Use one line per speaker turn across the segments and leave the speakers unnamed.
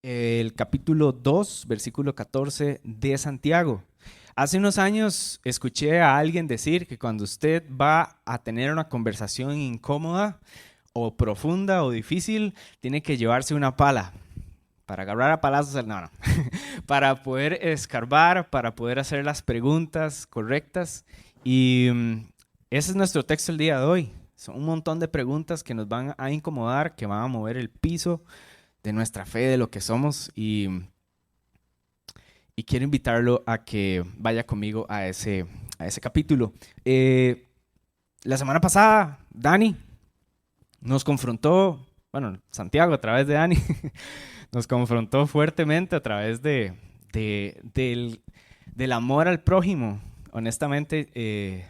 el capítulo 2, versículo 14 de Santiago. Hace unos años escuché a alguien decir que cuando usted va a tener una conversación incómoda o profunda o difícil, tiene que llevarse una pala para agarrar a palazos no, no, para poder escarbar, para poder hacer las preguntas correctas. Y ese es nuestro texto el día de hoy. Son un montón de preguntas que nos van a incomodar, que van a mover el piso de nuestra fe, de lo que somos. Y quiero invitarlo a que vaya conmigo a ese capítulo. La semana pasada, Dani nos confrontó, bueno, Santiago a través de Dani, nos confrontó fuertemente a través del amor al prójimo. Honestamente,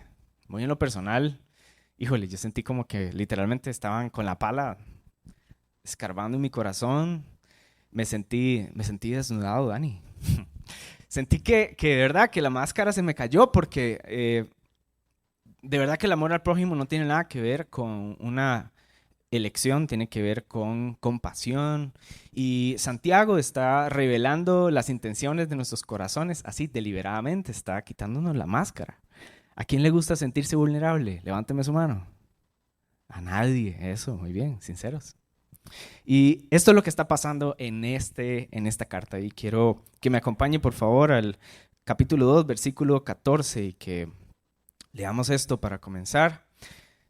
muy en lo personal, híjole, yo sentí como que literalmente estaban con la pala escarbando en mi corazón. Me sentí desnudado, Dani. Sentí que de verdad que la máscara se me cayó porque de verdad que el amor al prójimo no tiene nada que ver con una elección, tiene que ver con compasión. Y Santiago está revelando las intenciones de nuestros corazones así deliberadamente, está quitándonos la máscara. ¿A quién le gusta sentirse vulnerable? Levánteme su mano. A nadie, eso, muy bien, sinceros. Y esto es lo que está pasando en esta carta. Y quiero que me acompañe, por favor, al capítulo 2, versículo 14, y que leamos esto para comenzar.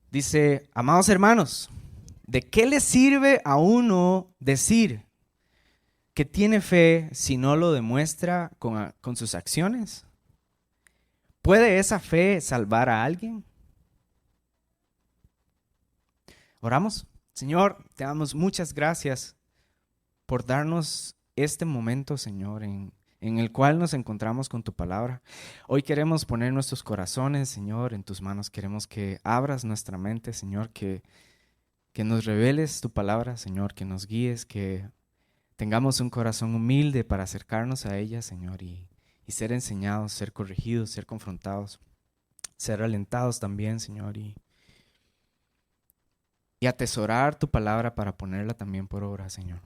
Dice: amados hermanos, ¿de qué le sirve a uno decir que tiene fe si no lo demuestra con sus acciones? ¿Puede esa fe salvar a alguien? Oramos. Señor, te damos muchas gracias por darnos este momento, Señor, en el cual nos encontramos con tu palabra. Hoy queremos poner nuestros corazones, Señor, en tus manos. Queremos que abras nuestra mente, Señor, que nos reveles tu palabra, Señor, que nos guíes, que tengamos un corazón humilde para acercarnos a ella, Señor, y ser enseñados, ser corregidos, ser confrontados, ser alentados también, Señor, y atesorar tu palabra para ponerla también por obra, Señor.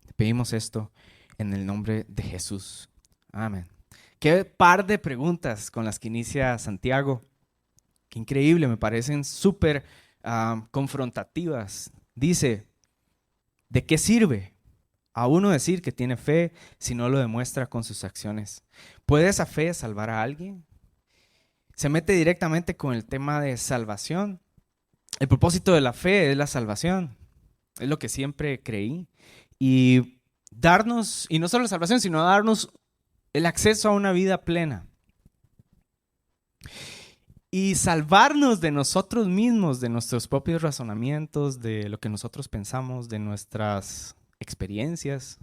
Te pedimos esto en el nombre de Jesús. Amén. Qué par de preguntas con las que inicia Santiago. Qué increíble, me parecen súper confrontativas. Dice: ¿de qué sirve a uno decir que tiene fe si no lo demuestra con sus acciones? ¿Puede esa fe salvar a alguien? Se mete directamente con el tema de salvación. El propósito de la fe es la salvación. Es lo que siempre creí. Y darnos, y no solo la salvación, sino darnos el acceso a una vida plena. Y salvarnos de nosotros mismos, de nuestros propios razonamientos, de lo que nosotros pensamos, de nuestras experiencias.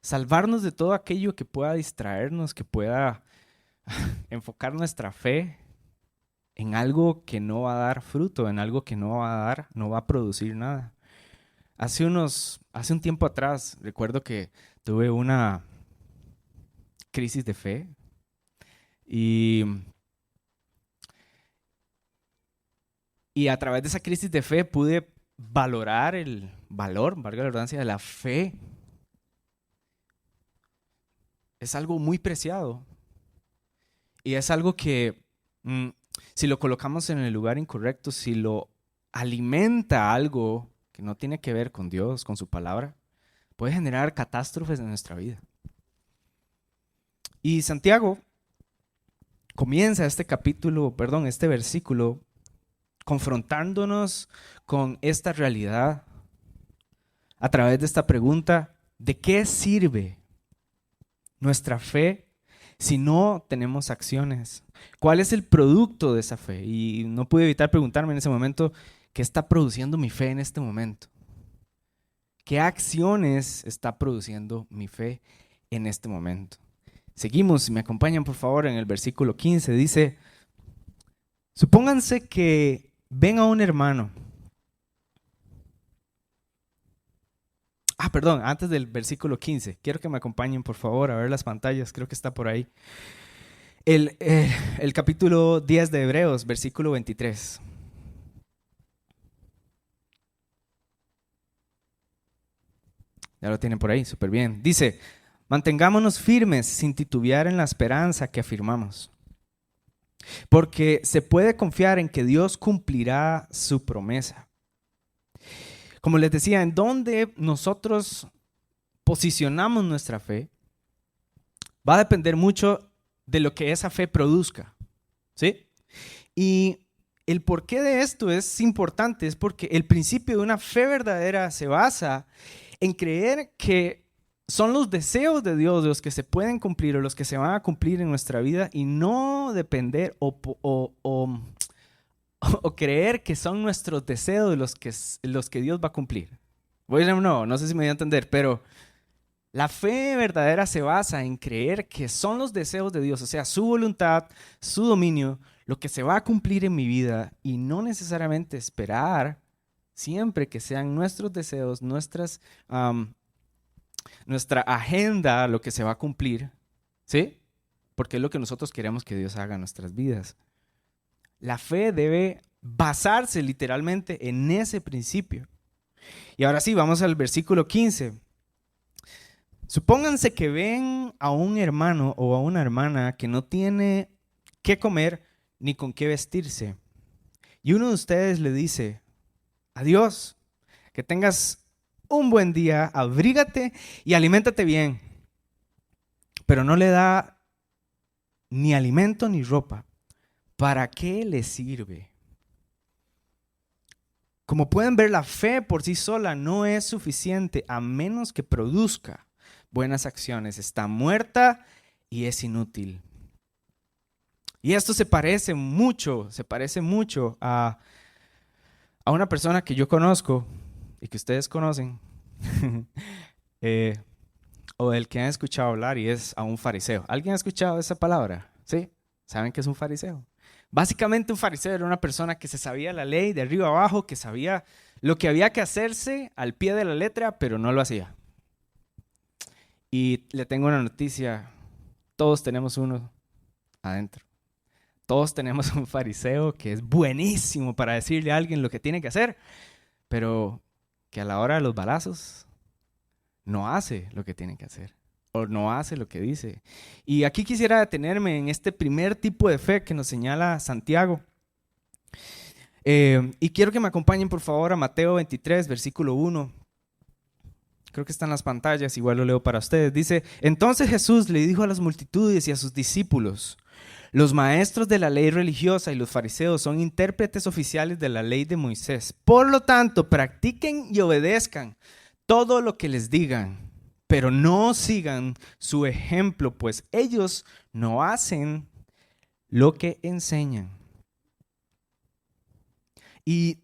Salvarnos de todo aquello que pueda distraernos, que pueda enfocar nuestra fe en algo que no va a dar fruto, en algo que no va a producir nada. Hace un tiempo atrás, recuerdo que tuve una crisis de fe y, y a través de esa crisis de fe pude valorar el valor, valga la redundancia, de la fe. Es algo muy preciado y es algo que si lo colocamos en el lugar incorrecto, si lo alimenta algo que no tiene que ver con Dios, con su palabra, puede generar catástrofes en nuestra vida. Y Santiago comienza este versículo confrontándonos con esta realidad a través de esta pregunta: ¿de qué sirve nuestra fe si no tenemos acciones? ¿Cuál es el producto de esa fe? Y no pude evitar preguntarme en ese momento: ¿qué está produciendo mi fe en este momento? ¿Qué acciones está produciendo mi fe en este momento? Seguimos, si me acompañan por favor en el versículo 15, dice: supónganse que ven a un hermano. Perdón, antes del versículo 15, quiero que me acompañen por favor a ver las pantallas, creo que está por ahí. El capítulo 10 de Hebreos, versículo 23. Ya lo tienen por ahí, súper bien. Dice, mantengámonos firmes sin titubear en la esperanza que afirmamos, porque se puede confiar en que Dios cumplirá su promesa. Como les decía, en donde nosotros posicionamos nuestra fe va a depender mucho de lo que esa fe produzca, ¿sí? Y el porqué de esto es importante, es porque el principio de una fe verdadera se basa en creer que son los deseos de Dios los que se pueden cumplir o los que se van a cumplir en nuestra vida y no depender o creer que son nuestros deseos los que Dios va a cumplir. Voy a decir no sé si me voy a entender, pero la fe verdadera se basa en creer que son los deseos de Dios, o sea, su voluntad, su dominio, lo que se va a cumplir en mi vida y no necesariamente esperar siempre que sean nuestros deseos, nuestra agenda, lo que se va a cumplir, ¿sí? Porque es lo que nosotros queremos que Dios haga en nuestras vidas. La fe debe basarse literalmente en ese principio. Y ahora sí, vamos al versículo 15. Supónganse que ven a un hermano o a una hermana que no tiene qué comer ni con qué vestirse. Y uno de ustedes le dice, adiós, que tengas un buen día, abrígate y aliméntate bien. Pero no le da ni alimento ni ropa. ¿Para qué le sirve? Como pueden ver, la fe por sí sola no es suficiente a menos que produzca buenas acciones. Está muerta y es inútil. Y esto se parece mucho a una persona que yo conozco y que ustedes conocen, o del que han escuchado hablar, y es a un fariseo. ¿Alguien ha escuchado esa palabra? ¿Sí? ¿Saben qué es un fariseo? Básicamente un fariseo era una persona que se sabía la ley de arriba a abajo, que sabía lo que había que hacerse al pie de la letra, pero no lo hacía. Y le tengo una noticia, todos tenemos uno adentro. Todos tenemos un fariseo que es buenísimo para decirle a alguien lo que tiene que hacer, pero que a la hora de los balazos no hace lo que tiene que hacer o no hace lo que dice. Y aquí quisiera detenerme en este primer tipo de fe que nos señala Santiago. Y quiero que me acompañen por favor a Mateo 23, versículo 1. Creo que está en las pantallas, igual lo leo para ustedes. Dice, entonces Jesús le dijo a las multitudes y a sus discípulos, los maestros de la ley religiosa y los fariseos son intérpretes oficiales de la ley de Moisés. Por lo tanto, practiquen y obedezcan todo lo que les digan, pero no sigan su ejemplo, pues ellos no hacen lo que enseñan. Y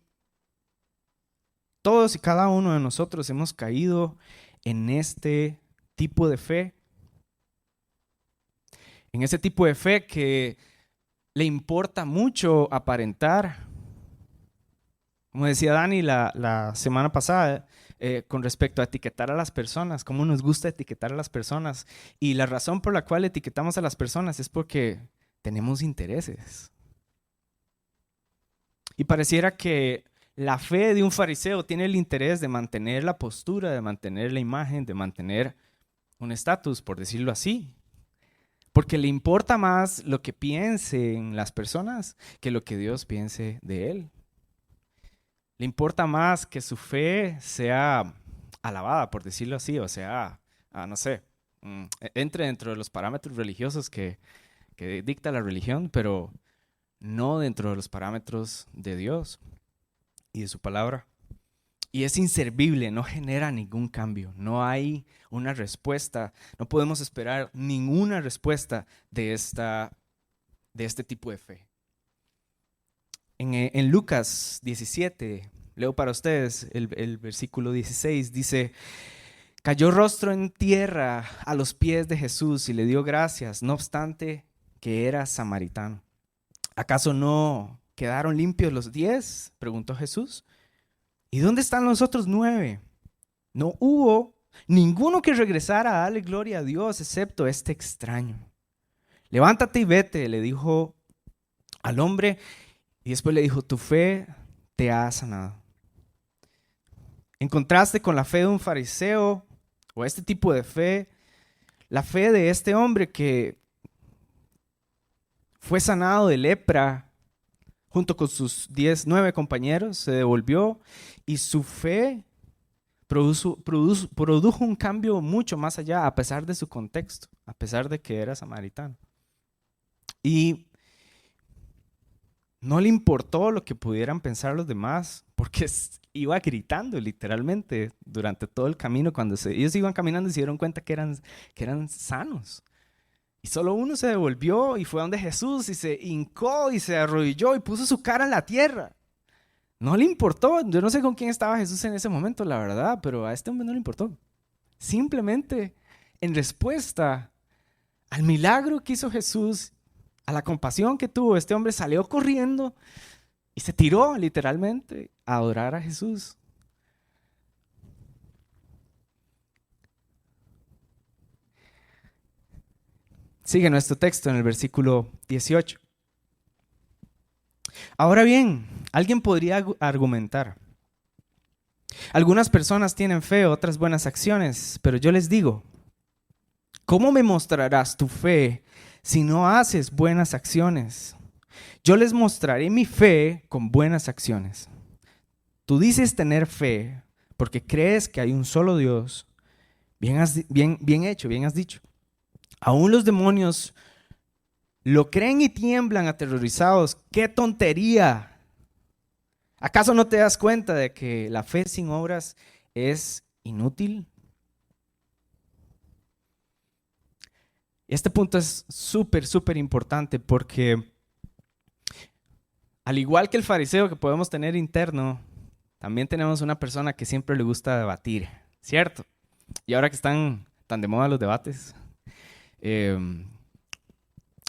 todos y cada uno de nosotros hemos caído en este tipo de fe. En ese tipo de fe que le importa mucho aparentar. Como decía Dani la semana pasada, con respecto a etiquetar a las personas, cómo nos gusta etiquetar a las personas. Y la razón por la cual etiquetamos a las personas es porque tenemos intereses. Y pareciera que la fe de un fariseo tiene el interés de mantener la postura, de mantener la imagen, de mantener un estatus, por decirlo así. Porque le importa más lo que piensen las personas que lo que Dios piense de él. Le importa más que su fe sea alabada, por decirlo así, o sea, no sé, entre dentro de los parámetros religiosos que dicta la religión, pero no dentro de los parámetros de Dios y de su palabra. Y es inservible, no genera ningún cambio, no hay una respuesta, no podemos esperar ninguna respuesta de este tipo de fe. En Lucas 17, leo para ustedes el versículo 16, dice, cayó rostro en tierra a los pies de Jesús y le dio gracias, no obstante que era samaritano. ¿Acaso no quedaron limpios los 10? Preguntó Jesús. ¿Y dónde están los otros 9? No hubo ninguno que regresara a darle gloria a Dios, excepto este extraño. Levántate y vete, le dijo al hombre, y después le dijo, tu fe te ha sanado. En contraste con la fe de un fariseo, o este tipo de fe, la fe de este hombre que fue sanado de lepra junto con sus 9 compañeros, se devolvió y su fe produjo un cambio mucho más allá, a pesar de su contexto, a pesar de que era samaritano. Y no le importó lo que pudieran pensar los demás, porque iba gritando literalmente durante todo el camino. Cuando ellos iban caminando y se dieron cuenta que eran sanos. Y solo uno se devolvió y fue donde Jesús y se hincó y se arrodilló y puso su cara en la tierra. No le importó. Yo no sé con quién estaba Jesús en ese momento, la verdad, pero a este hombre no le importó. Simplemente en respuesta al milagro que hizo Jesús, a la compasión que tuvo, este hombre salió corriendo y se tiró literalmente a adorar a Jesús. Sigue nuestro texto en el versículo 18. Ahora bien, alguien podría argumentar: algunas personas tienen fe, otras buenas acciones, pero yo les digo, ¿cómo me mostrarás tu fe si no haces buenas acciones? Yo les mostraré mi fe con buenas acciones. Tú dices tener fe porque crees que hay un solo Dios. Bien hecho, bien has dicho. Aún los demonios lo creen y tiemblan aterrorizados. ¡Qué tontería! ¿Acaso no te das cuenta de que la fe sin obras es inútil? Este punto es súper importante porque al igual que el fariseo que podemos tener interno, también tenemos una persona que siempre le gusta debatir, ¿cierto? Y ahora que están tan de moda los debates,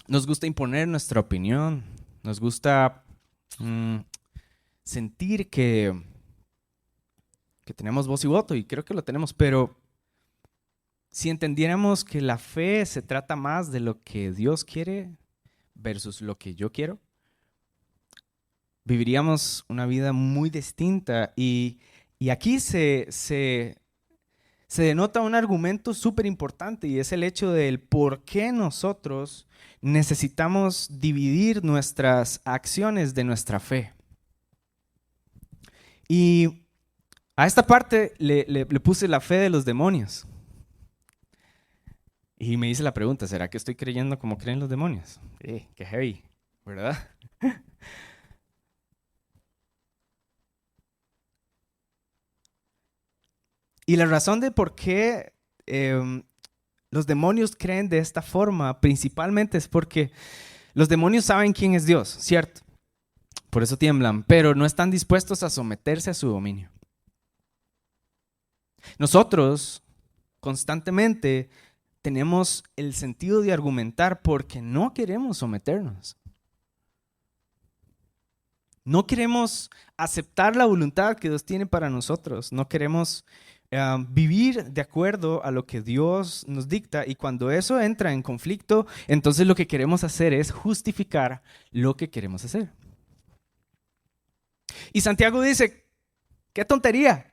nos gusta imponer nuestra opinión, nos gusta sentir que tenemos voz y voto, y creo que lo tenemos, pero si entendiéramos que la fe se trata más de lo que Dios quiere versus lo que yo quiero, viviríamos una vida muy distinta. Y aquí se denota un argumento súper importante, y es el hecho del por qué nosotros necesitamos dividir nuestras acciones de nuestra fe. Y a esta parte le puse la fe de los demonios. Y me hice la pregunta, ¿será que estoy creyendo como creen los demonios? Qué heavy, ¿verdad? Y la razón de por qué los demonios creen de esta forma principalmente es porque los demonios saben quién es Dios, ¿cierto? Por eso tiemblan, pero no están dispuestos a someterse a su dominio. Nosotros constantemente tenemos el sentido de argumentar porque no queremos someternos. No queremos aceptar la voluntad que Dios tiene para nosotros. No queremos vivir de acuerdo a lo que Dios nos dicta, y cuando eso entra en conflicto, entonces lo que queremos hacer es justificar lo que queremos hacer. Y Santiago dice, ¡qué tontería!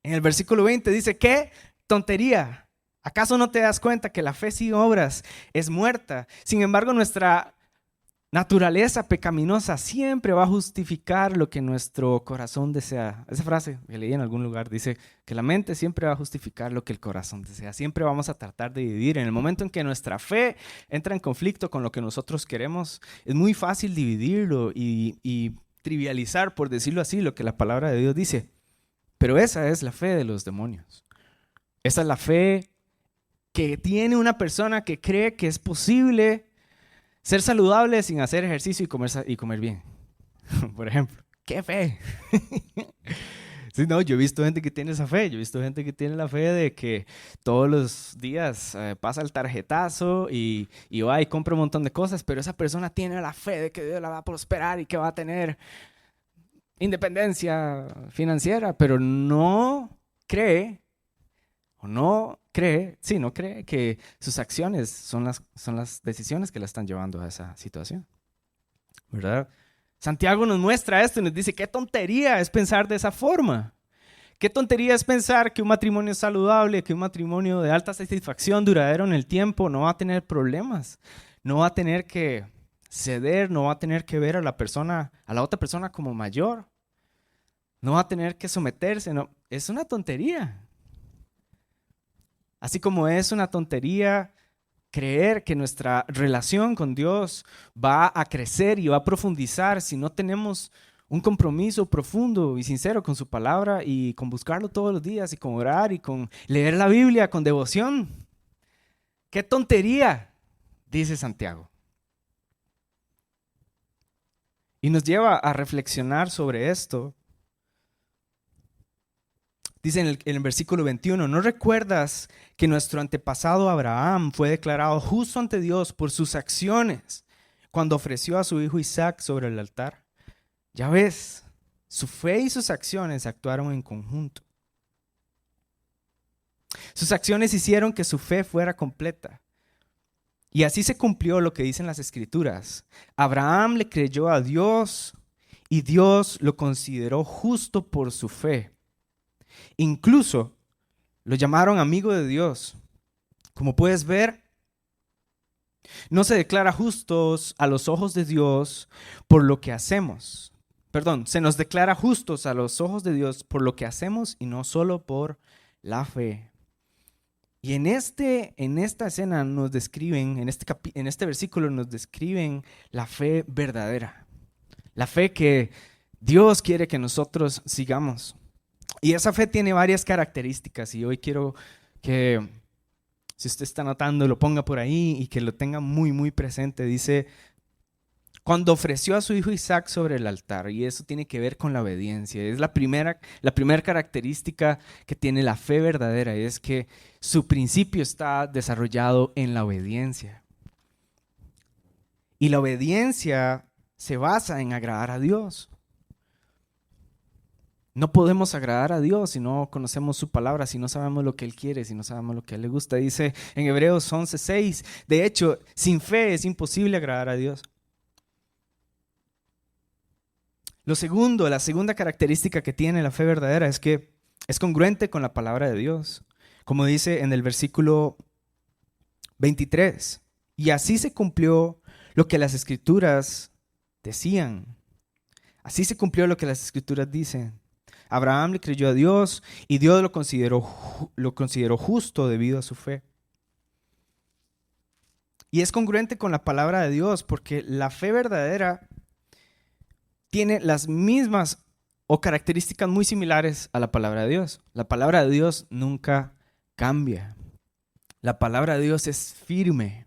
En el versículo 20 dice, ¡qué tontería! ¿Acaso no te das cuenta que la fe sin obras es muerta? Sin embargo, nuestra naturaleza pecaminosa siempre va a justificar lo que nuestro corazón desea. Esa frase que leí en algún lugar dice que la mente siempre va a justificar lo que el corazón desea. Siempre vamos a tratar de dividir. En el momento en que nuestra fe entra en conflicto con lo que nosotros queremos, es muy fácil dividirlo y trivializar, por decirlo así, lo que la palabra de Dios dice. Pero esa es la fe de los demonios. Esa es la fe que tiene una persona que cree que es posible ser saludable sin hacer ejercicio y comer bien. Por ejemplo, ¡qué fe! Sí, no, yo he visto gente que tiene esa fe. Yo he visto gente que tiene la fe de que todos los días pasa el tarjetazo y va y compra un montón de cosas, pero esa persona tiene la fe de que Dios la va a prosperar y que va a tener independencia financiera, pero no cree que sus acciones son las decisiones que la están llevando a esa situación, ¿verdad? Santiago nos muestra esto y nos dice, qué tontería es pensar de esa forma. Qué tontería es pensar que un matrimonio saludable, que un matrimonio de alta satisfacción, duradero en el tiempo, no va a tener problemas, no va a tener que ceder, no va a tener que ver a la otra persona como mayor, no va a tener que someterse, no, es una tontería. Así como es una tontería creer que nuestra relación con Dios va a crecer y va a profundizar si no tenemos un compromiso profundo y sincero con su palabra y con buscarlo todos los días y con orar y con leer la Biblia con devoción. ¡Qué tontería!, dice Santiago. Y nos lleva a reflexionar sobre esto. Dice en el versículo 21, ¿no recuerdas que nuestro antepasado Abraham fue declarado justo ante Dios por sus acciones cuando ofreció a su hijo Isaac sobre el altar? Ya ves, su fe y sus acciones actuaron en conjunto. Sus acciones hicieron que su fe fuera completa. Y así se cumplió lo que dicen las Escrituras. Abraham le creyó a Dios y Dios lo consideró justo por su fe. Incluso lo llamaron amigo de Dios. Como puedes ver, no se declara justos a los ojos de Dios por lo que hacemos. Perdón, se nos declara justos a los ojos de Dios por lo que hacemos y no solo por la fe. Y en esta escena nos describen, en este versículo nos describen la fe verdadera. La fe que Dios quiere que nosotros sigamos. Y esa fe tiene varias características y hoy quiero que, si usted está notando, lo ponga por ahí y que lo tenga muy, muy presente. Dice, cuando ofreció a su hijo Isaac sobre el altar, y eso tiene que ver con la obediencia. Es la primera característica que tiene la fe verdadera, es que su principio está desarrollado en la obediencia. Y la obediencia se basa en agradar a Dios. No podemos agradar a Dios si no conocemos su palabra, si no sabemos lo que Él quiere, si no sabemos lo que a Él le gusta. Dice en Hebreos 11:6, de hecho, sin fe es imposible agradar a Dios. La segunda característica que tiene la fe verdadera es que es congruente con la palabra de Dios. Como dice en el versículo 23, y así se cumplió lo que las Escrituras decían. Así se cumplió lo que las Escrituras dicen. Abraham le creyó a Dios y Dios lo consideró justo debido a su fe. Y es congruente con la palabra de Dios porque la fe verdadera tiene las mismas o características muy similares a la palabra de Dios. La palabra de Dios nunca cambia. La palabra de Dios es firme.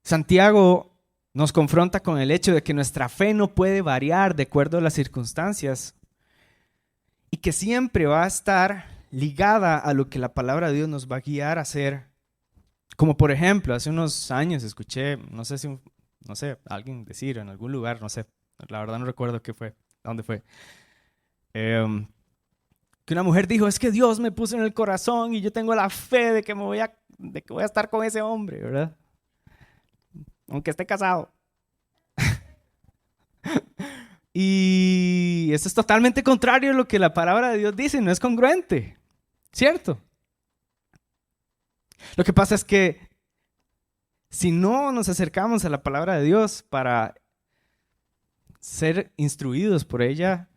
Santiago nos confronta con el hecho de que nuestra fe no puede variar de acuerdo a las circunstancias y que siempre va a estar ligada a lo que la palabra de Dios nos va a guiar a hacer. Como por ejemplo, hace unos años escuché, no sé, alguien decir en algún lugar, no sé, la verdad no recuerdo qué fue, dónde fue, que una mujer dijo, es que Dios me puso en el corazón y yo tengo la fe de que voy a estar con ese hombre, ¿verdad? Aunque esté casado. Y eso es totalmente contrario a lo que la palabra de Dios dice, no es congruente, ¿cierto? Lo que pasa es que si no nos acercamos a la palabra de Dios para ser instruidos por ella,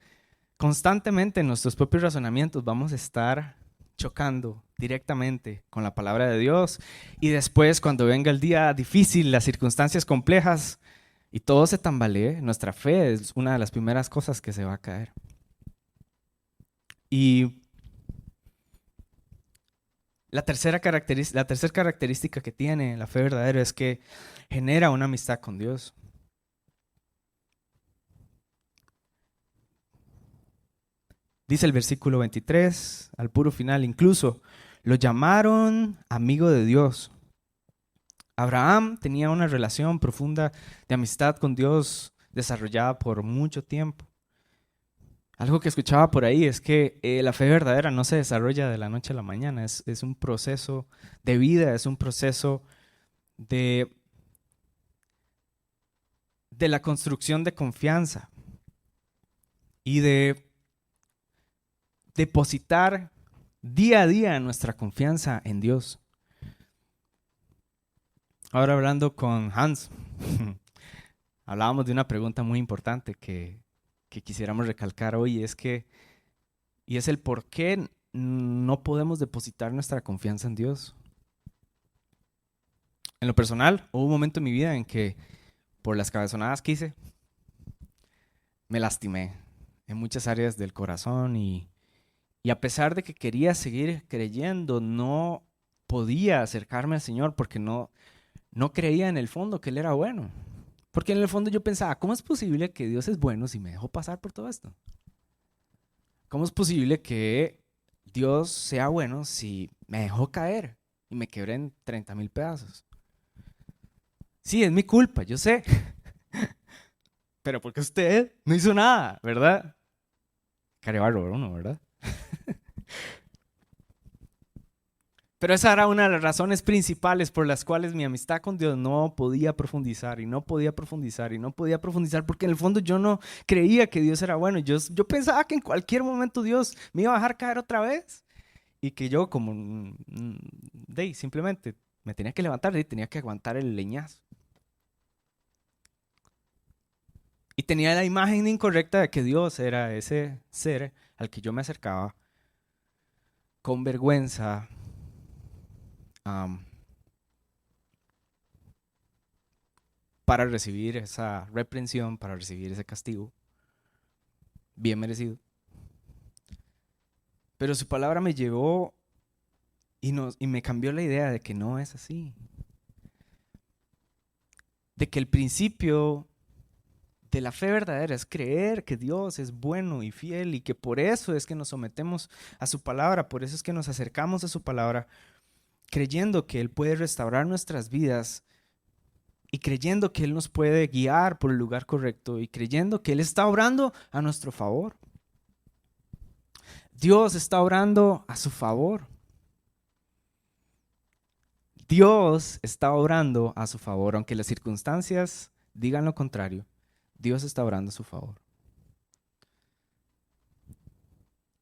constantemente en nuestros propios razonamientos vamos a estar chocando directamente con la palabra de Dios y después cuando venga el día difícil, las circunstancias complejas y todo se tambalee, nuestra fe es una de las primeras cosas que se va a caer. Y la tercera característica que tiene la fe verdadera es que genera una amistad con Dios. Dice el versículo 23, al puro final, incluso lo llamaron amigo de Dios. Abraham tenía una relación profunda de amistad con Dios desarrollada por mucho tiempo. Algo que escuchaba por ahí es que la fe verdadera no se desarrolla de la noche a la mañana, es un proceso de vida, es un proceso de la construcción de confianza y de depositar día a día nuestra confianza en Dios. Ahora hablando con Hans, hablábamos de una pregunta muy importante que quisiéramos recalcar hoy, y es el por qué no podemos depositar nuestra confianza en Dios. En lo personal, hubo un momento en mi vida en que por las cabezonadas que hice, me lastimé en muchas áreas del corazón y a pesar de que quería seguir creyendo, no podía acercarme al Señor porque no creía en el fondo que Él era bueno. Porque en el fondo yo pensaba, ¿cómo es posible que Dios es bueno si me dejó pasar por todo esto? ¿Cómo es posible que Dios sea bueno si me dejó caer y me quebré en 30,000 pedazos? Sí, es mi culpa, yo sé. Pero porque usted no hizo nada, ¿verdad? Carebarro uno, ¿verdad? Pero esa era una de las razones principales por las cuales mi amistad con Dios no podía profundizar y no podía profundizar y no podía profundizar porque en el fondo yo no creía que Dios era bueno. Yo pensaba que en cualquier momento Dios me iba a dejar caer otra vez y que yo como simplemente me tenía que levantar y tenía que aguantar el leñazo. Y tenía la imagen incorrecta de que Dios era ese ser al que yo me acercaba con vergüenza, para recibir esa reprensión, para recibir ese castigo, bien merecido. Pero su palabra me llevó y me cambió la idea de que no es así. De que el principio de la fe verdadera es creer que Dios es bueno y fiel y que por eso es que nos sometemos a su palabra, por eso es que nos acercamos a su palabra, creyendo que Él puede restaurar nuestras vidas y creyendo que Él nos puede guiar por el lugar correcto y creyendo que Él está obrando a nuestro favor. Dios está obrando a su favor. Dios está obrando a su favor, aunque las circunstancias digan lo contrario. Dios está obrando a su favor.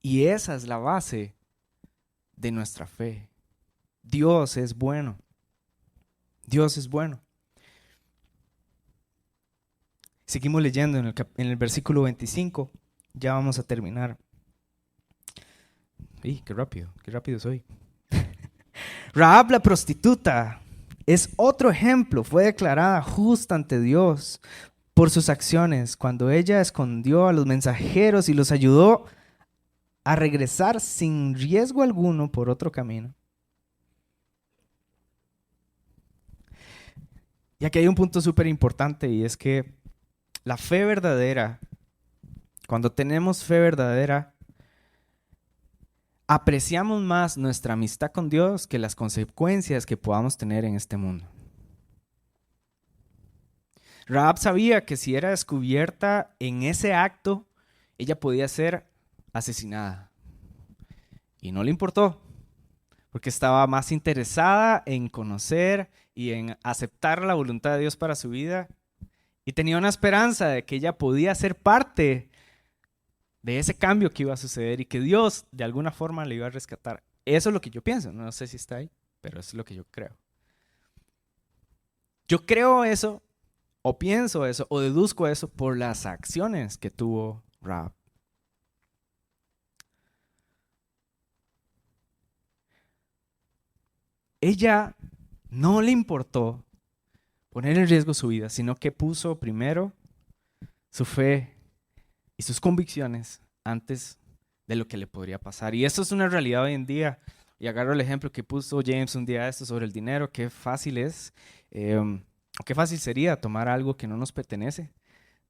Y esa es la base de nuestra fe. Dios es bueno. Dios es bueno. Seguimos leyendo en el versículo 25. Ya vamos a terminar. Qué rápido soy. Rahab la prostituta es otro ejemplo. Fue declarada justa ante Dios por sus acciones cuando ella escondió a los mensajeros y los ayudó a regresar sin riesgo alguno por otro camino. Y aquí hay un punto súper importante y es que la fe verdadera, cuando tenemos fe verdadera, apreciamos más nuestra amistad con Dios que las consecuencias que podamos tener en este mundo. Rahab sabía que si era descubierta en ese acto, ella podía ser asesinada. Y no le importó, porque estaba más interesada en conocer y en aceptar la voluntad de Dios para su vida. Y tenía una esperanza de que ella podía ser parte de ese cambio que iba a suceder y que Dios de alguna forma le iba a rescatar. Eso es lo que yo pienso, no sé si está ahí, pero eso es lo que yo creo. Yo creo eso, o pienso eso, o deduzco eso por las acciones que tuvo Rahab. Ella no le importó poner en riesgo su vida, sino que puso primero su fe y sus convicciones antes de lo que le podría pasar. Y eso es una realidad hoy en día. Y agarro el ejemplo que puso James un día esto sobre el dinero, qué fácil es, qué fácil sería tomar algo que no nos pertenece,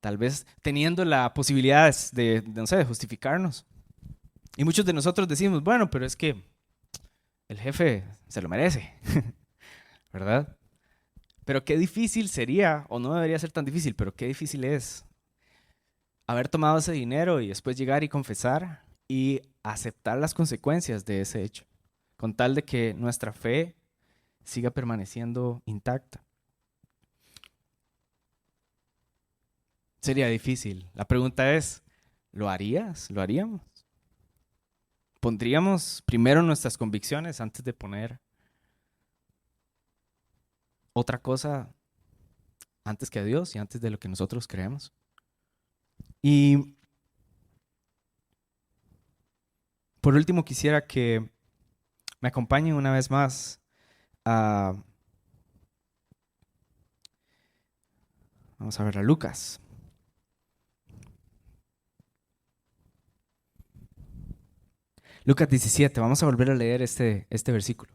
tal vez teniendo la posibilidad de justificarnos. Y muchos de nosotros decimos, bueno, pero es que el jefe se lo merece, ¿verdad? Pero qué difícil sería, o no debería ser tan difícil, pero qué difícil es haber tomado ese dinero y después llegar y confesar y aceptar las consecuencias de ese hecho, con tal de que nuestra fe siga permaneciendo intacta. Sería difícil. La pregunta es, ¿lo harías? ¿Lo haríamos? ¿Pondríamos primero nuestras convicciones antes de poner otra cosa antes que a Dios y antes de lo que nosotros creemos? Y por último quisiera que me acompañen una vez más a, vamos a ver, a Lucas. Lucas 17, vamos a volver a leer este versículo.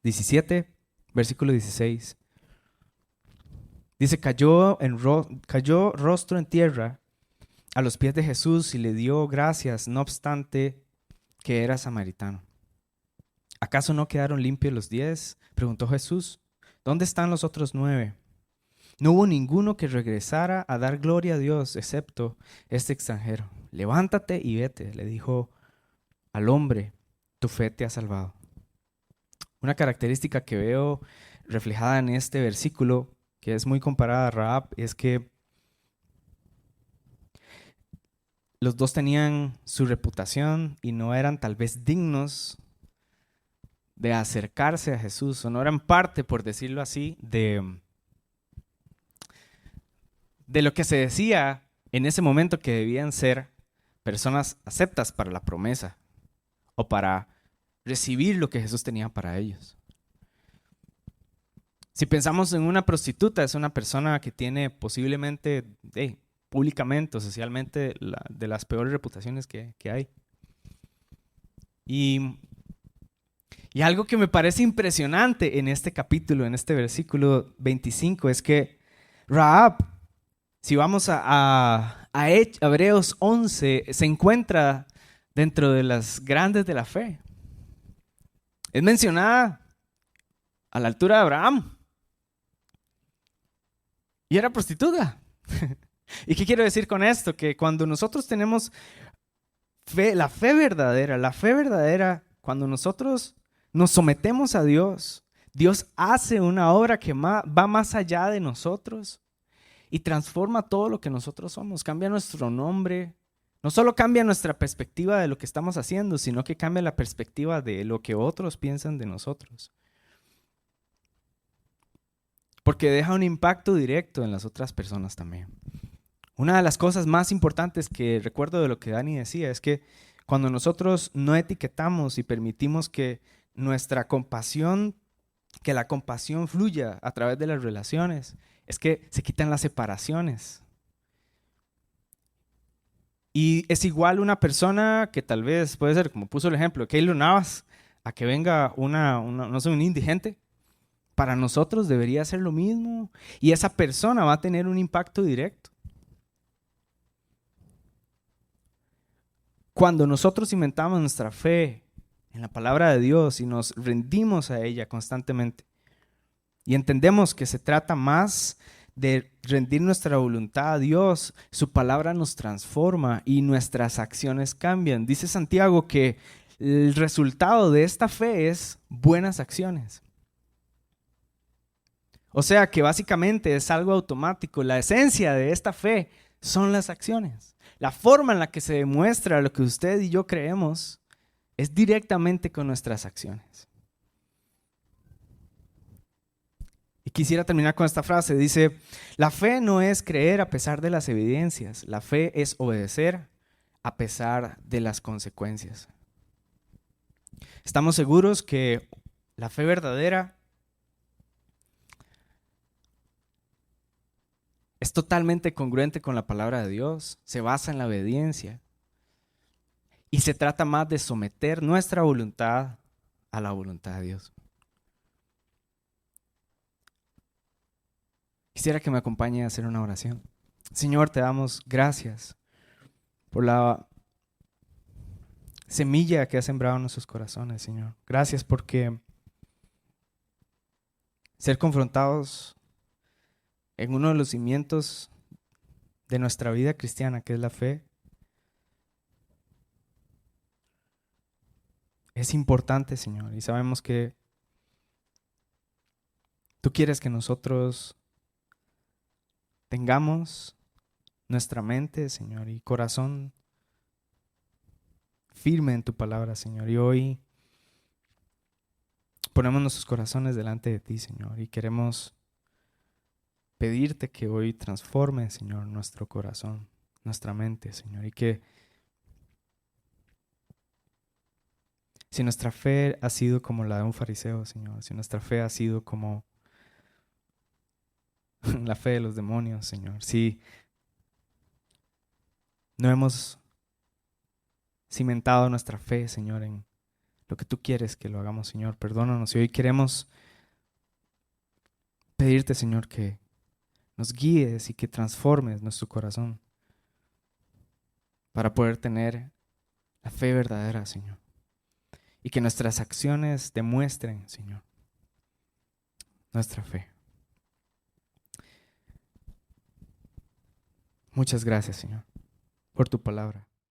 17, versículo 16. Dice, cayó rostro en tierra a los pies de Jesús y le dio gracias, no obstante que era samaritano. ¿Acaso no quedaron limpios los 10? Preguntó Jesús. ¿Dónde están los otros 9? No hubo ninguno que regresara a dar gloria a Dios, excepto este extranjero. Levántate y vete, le dijo al hombre, tu fe te ha salvado. Una característica que veo reflejada en este versículo, que es muy comparada a Rahab, es que los dos tenían su reputación y no eran tal vez dignos de acercarse a Jesús, o no eran parte, por decirlo así, de lo que se decía en ese momento que debían ser personas aceptas para la promesa o para recibir lo que Jesús tenía para ellos. Si pensamos en una prostituta, es una persona que tiene posiblemente, públicamente o socialmente, de las peores reputaciones que hay. Y algo que me parece impresionante en este capítulo, en este versículo 25, es que Rahab, si vamos a Hebreos 11, se encuentra dentro de las grandes de la fe. Es mencionada a la altura de Abraham. Y era prostituta. ¿Y qué quiero decir con esto? Que cuando nosotros tenemos fe, la fe verdadera, cuando nosotros nos sometemos a Dios, Dios hace una obra que va más allá de nosotros y transforma todo lo que nosotros somos. Cambia nuestro nombre. No solo cambia nuestra perspectiva de lo que estamos haciendo, sino que cambia la perspectiva de lo que otros piensan de nosotros. Porque deja un impacto directo en las otras personas también. Una de las cosas más importantes que recuerdo de lo que Dani decía es que cuando nosotros no etiquetamos y permitimos que nuestra compasión, que la compasión fluya a través de las relaciones, es que se quitan las separaciones. Y es igual una persona que tal vez puede ser, como puso el ejemplo, Keylor Navas, a que venga no sé, un indigente. Para nosotros debería ser lo mismo. Y esa persona va a tener un impacto directo. Cuando nosotros cimentamos nuestra fe en la palabra de Dios y nos rendimos a ella constantemente y entendemos que se trata más de rendir nuestra voluntad a Dios, su palabra nos transforma y nuestras acciones cambian. Dice Santiago que el resultado de esta fe es buenas acciones. O sea que básicamente es algo automático. La esencia de esta fe son las acciones. La forma en la que se demuestra lo que usted y yo creemos es directamente con nuestras acciones. Y quisiera terminar con esta frase. Dice, la fe no es creer a pesar de las evidencias. La fe es obedecer a pesar de las consecuencias. Estamos seguros que la fe verdadera es totalmente congruente con la palabra de Dios, se basa en la obediencia y se trata más de someter nuestra voluntad a la voluntad de Dios. Quisiera que me acompañe a hacer una oración. Señor, te damos gracias por la semilla que has sembrado en nuestros corazones, Señor. Gracias porque ser confrontados en uno de los cimientos de nuestra vida cristiana, que es la fe, es importante, Señor. Y sabemos que tú quieres que nosotros tengamos nuestra mente, Señor, y corazón firme en tu palabra, Señor. Y hoy ponemos nuestros corazones delante de ti, Señor, y queremos pedirte que hoy transforme, Señor, nuestro corazón, nuestra mente, Señor, y que si nuestra fe ha sido como la de un fariseo, Señor, si nuestra fe ha sido como la fe de los demonios, Señor, si no hemos cimentado nuestra fe, Señor, en lo que tú quieres que lo hagamos, Señor, perdónanos. Y hoy queremos pedirte, Señor, que nos guíes y que transformes nuestro corazón para poder tener la fe verdadera, Señor. Y que nuestras acciones demuestren, Señor, nuestra fe. Muchas gracias, Señor, por tu palabra.